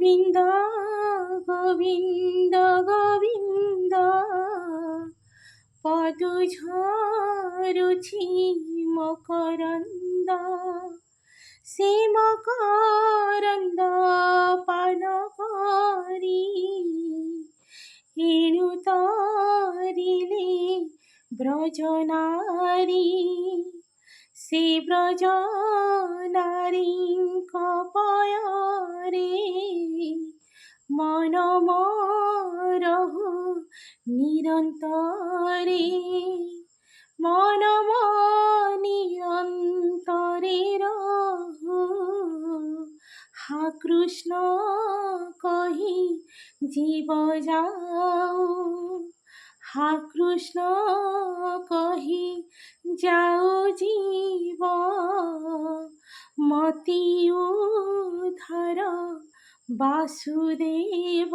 গোবিন্দ গোবিন্দ গোবিন্দ পদ ঝরুছি মকরন্দ সে মকরন্দ পান করি এণু তরিলে ব্রজনারী সে ব্রজনারীଙ୍କ পୟରେ মন মরহু নিরন্তরে মন নিরন্তরে রহু হা কৃষ্ণ কহি জীব যাও হা কৃষ্ণ কহি যাও জীব মতি উদ্ধার বাসুদেব।